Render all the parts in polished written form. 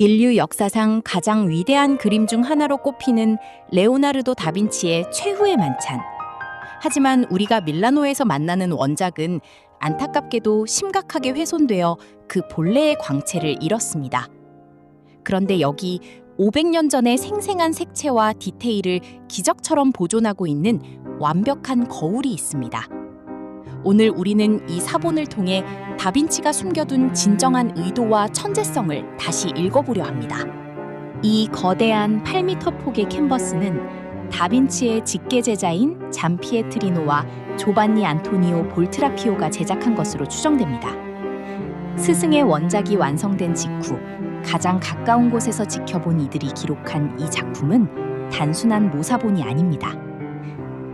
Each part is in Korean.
인류 역사상 가장 위대한 그림 중 하나로 꼽히는 레오나르도 다빈치의 최후의 만찬. 하지만 우리가 밀라노에서 만나는 원작은 안타깝게도 심각하게 훼손되어 그 본래의 광채를 잃었습니다. 그런데 여기 500년 전의 생생한 색채와 디테일을 기적처럼 보존하고 있는 완벽한 거울이 있습니다. 오늘 우리는 이 사본을 통해 다빈치가 숨겨둔 진정한 의도와 천재성을 다시 읽어보려 합니다. 이 거대한 8m 폭의 캔버스는 다빈치의 직계 제자인 잠피에트리노와 조반니 안토니오 볼트라피오가 제작한 것으로 추정됩니다. 스승의 원작이 완성된 직후 가장 가까운 곳에서 지켜본 이들이 기록한 이 작품은 단순한 모사본이 아닙니다.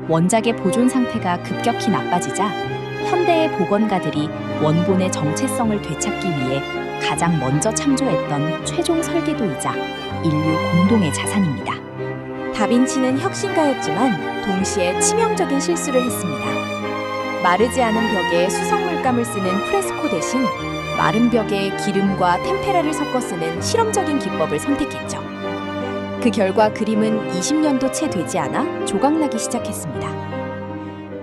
원작의 보존 상태가 급격히 나빠지자 현대의 복원가들이 원본의 정체성을 되찾기 위해 가장 먼저 참조했던 최종 설계도이자 인류 공동의 자산입니다. 다빈치는 혁신가였지만 동시에 치명적인 실수를 했습니다. 마르지 않은 벽에 수성물감을 쓰는 프레스코 대신 마른 벽에 기름과 템페라를 섞어 쓰는 실험적인 기법을 선택했죠. 그 결과 그림은 20년도 채 되지 않아 조각나기 시작했습니다.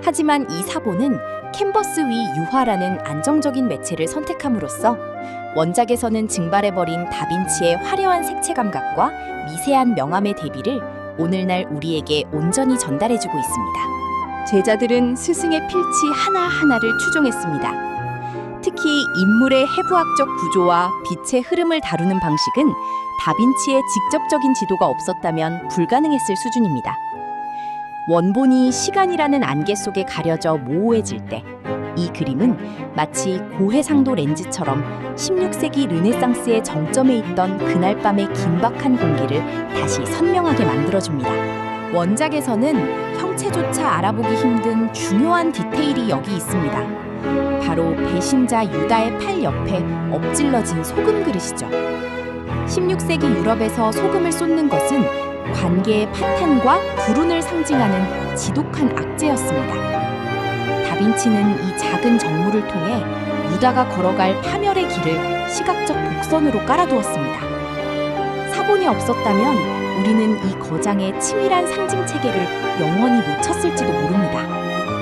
하지만 이 사본은 캔버스 위 유화라는 안정적인 매체를 선택함으로써 원작에서는 증발해버린 다빈치의 화려한 색채 감각과 미세한 명암의 대비를 오늘날 우리에게 온전히 전달해주고 있습니다. 제자들은 스승의 필치 하나하나를 추종했습니다. 특히 인물의 해부학적 구조와 빛의 흐름을 다루는 방식은 다빈치의 직접적인 지도가 없었다면 불가능했을 수준입니다. 원본이 시간이라는 안개 속에 가려져 모호해질 때 이 그림은 마치 고해상도 렌즈처럼 16세기 르네상스의 정점에 있던 그날 밤의 긴박한 공기를 다시 선명하게 만들어줍니다. 원작에서는 형체조차 알아보기 힘든 중요한 디테일이 여기 있습니다. 바로 배신자 유다의 팔 옆에 엎질러진 소금 그릇이죠. 16세기 유럽에서 소금을 쏟는 것은 관계의 파탄과 불운을 상징하는 지독한 악재였습니다. 다빈치는 이 작은 정물을 통해 유다가 걸어갈 파멸의 길을 시각적 곡선으로 깔아두었습니다. 사본이 없었다면 우리는 이 거장의 치밀한 상징 체계를 영원히 놓쳤을지도 모릅니다.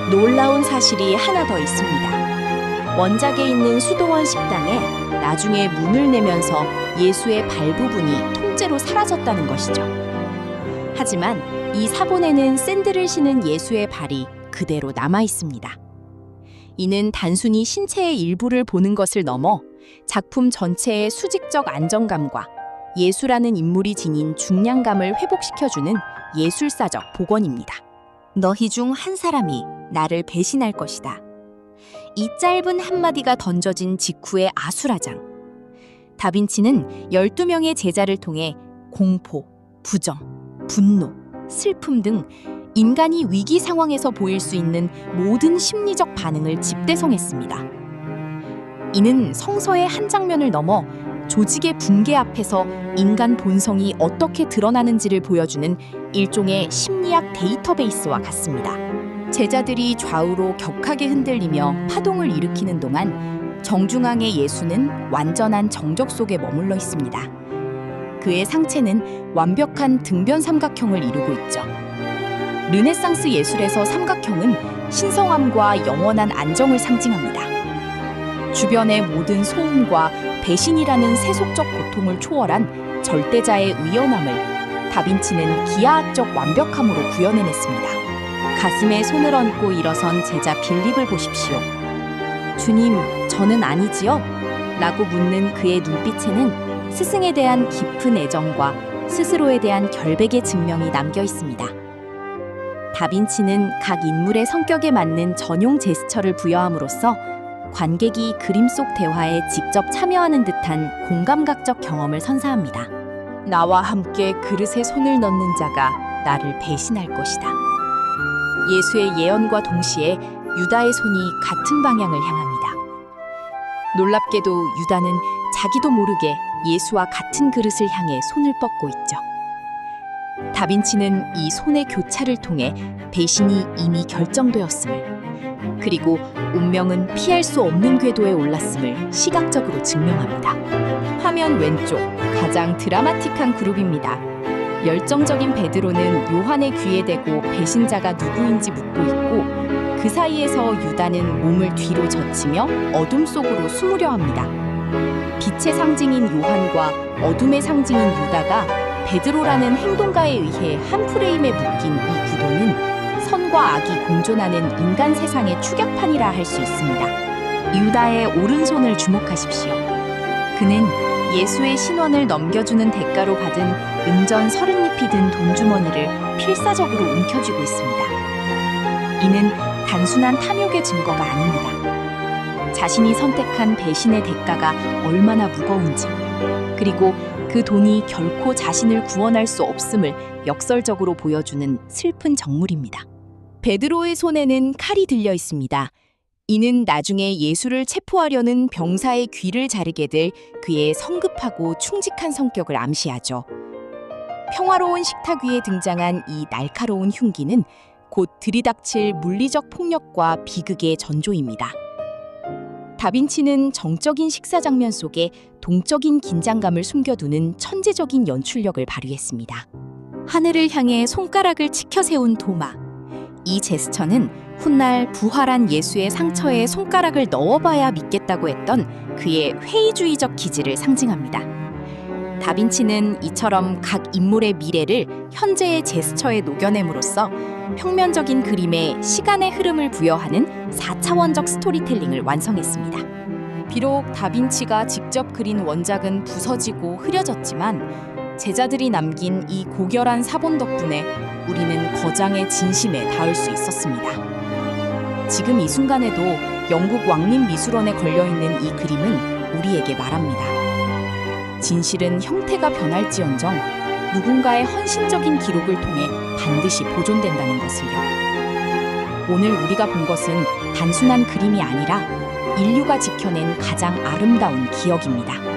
놀라운 사실이 하나 더 있습니다. 원작에 있는 수도원 식당에 나중에 문을 내면서 예수의 발 부분이 통째로 사라졌다는 것이죠. 하지만 이 사본에는 샌들을 신은 예수의 발이 그대로 남아 있습니다. 이는 단순히 신체의 일부를 보는 것을 넘어 작품 전체의 수직적 안정감과 예수라는 인물이 지닌 중량감을 회복시켜주는 예술사적 복원입니다. 너희 중 한 사람이 나를 배신할 것이다. 이 짧은 한마디가 던져진 직후의 아수라장. 다빈치는 12명의 제자를 통해 공포, 부정, 분노, 슬픔 등 인간이 위기 상황에서 보일 수 있는 모든 심리적 반응을 집대성했습니다. 이는 성서의 한 장면을 넘어 조직의 붕괴 앞에서 인간 본성이 어떻게 드러나는지를 보여주는 일종의 심리학 데이터베이스와 같습니다. 제자들이 좌우로 격하게 흔들리며 파동을 일으키는 동안 정중앙의 예수는 완전한 정적 속에 머물러 있습니다. 그의 상체는 완벽한 등변 삼각형을 이루고 있죠. 르네상스 예술에서 삼각형은 신성함과 영원한 안정을 상징합니다. 주변의 모든 소음과 배신이라는 세속적 고통을 초월한 절대자의 의연함을 다빈치는 기하학적 완벽함으로 구현해냈습니다. 가슴에 손을 얹고 일어선 제자 빌립을 보십시오. 주님, 저는 아니지요? 라고 묻는 그의 눈빛에는 스승에 대한 깊은 애정과 스스로에 대한 결백의 증명이 남겨 있습니다. 다빈치는 각 인물의 성격에 맞는 전용 제스처를 부여함으로써 관객이 그림 속 대화에 직접 참여하는 듯한 공감각적 경험을 선사합니다. 나와 함께 그릇에 손을 넣는 자가 나를 배신할 것이다. 예수의 예언과 동시에 유다의 손이 같은 방향을 향합니다. 놀랍게도 유다는 자기도 모르게 예수와 같은 그릇을 향해 손을 뻗고 있죠. 다빈치는 이 손의 교차를 통해 배신이 이미 결정되었음을, 그리고 운명은 피할 수 없는 궤도에 올랐음을 시각적으로 증명합니다. 화면 왼쪽 가장 드라마틱한 그룹입니다. 열정적인 베드로는 요한의 귀에 대고 배신자가 누구인지 묻고 있고, 그 사이에서 유다는 몸을 뒤로 젖히며 어둠 속으로 숨으려 합니다. 빛의 상징인 요한과 어둠의 상징인 유다가 베드로라는 행동가에 의해 한 프레임에 묶인 이 구도는 선과 악이 공존하는 인간 세상의 추격판이라 할 수 있습니다. 유다의 오른손을 주목하십시오. 그는 예수의 신원을 넘겨주는 대가로 받은 은전 30잎이 든 돈주머니를 필사적으로 움켜쥐고 있습니다. 이는 단순한 탐욕의 증거가 아닙니다. 자신이 선택한 배신의 대가가 얼마나 무거운지, 그리고 그 돈이 결코 자신을 구원할 수 없음을 역설적으로 보여주는 슬픈 정물입니다. 베드로의 손에는 칼이 들려 있습니다. 이는 나중에 예수를 체포하려는 병사의 귀를 자르게 될 그의 성급하고 충직한 성격을 암시하죠. 평화로운 식탁 위에 등장한 이 날카로운 흉기는 곧 들이닥칠 물리적 폭력과 비극의 전조입니다. 다빈치는 정적인 식사 장면 속에 동적인 긴장감을 숨겨두는 천재적인 연출력을 발휘했습니다. 하늘을 향해 손가락을 치켜 세운 도마. 이 제스처는 훗날 부활한 예수의 상처에 손가락을 넣어봐야 믿겠다고 했던 그의 회의주의적 기질을 상징합니다. 다빈치는 이처럼 각 인물의 미래를 현재의 제스처에 녹여냄으로써 평면적인 그림에 시간의 흐름을 부여하는 4차원적 스토리텔링을 완성했습니다. 비록 다빈치가 직접 그린 원작은 부서지고 흐려졌지만 제자들이 남긴 이 고결한 사본 덕분에 우리는 거장의 진심에 닿을 수 있었습니다. 지금 이 순간에도 영국 왕립미술원에 걸려있는 이 그림은 우리에게 말합니다. 진실은 형태가 변할지언정 누군가의 헌신적인 기록을 통해 반드시 보존된다는 것을요. 오늘 우리가 본 것은 단순한 그림이 아니라 인류가 지켜낸 가장 아름다운 기억입니다.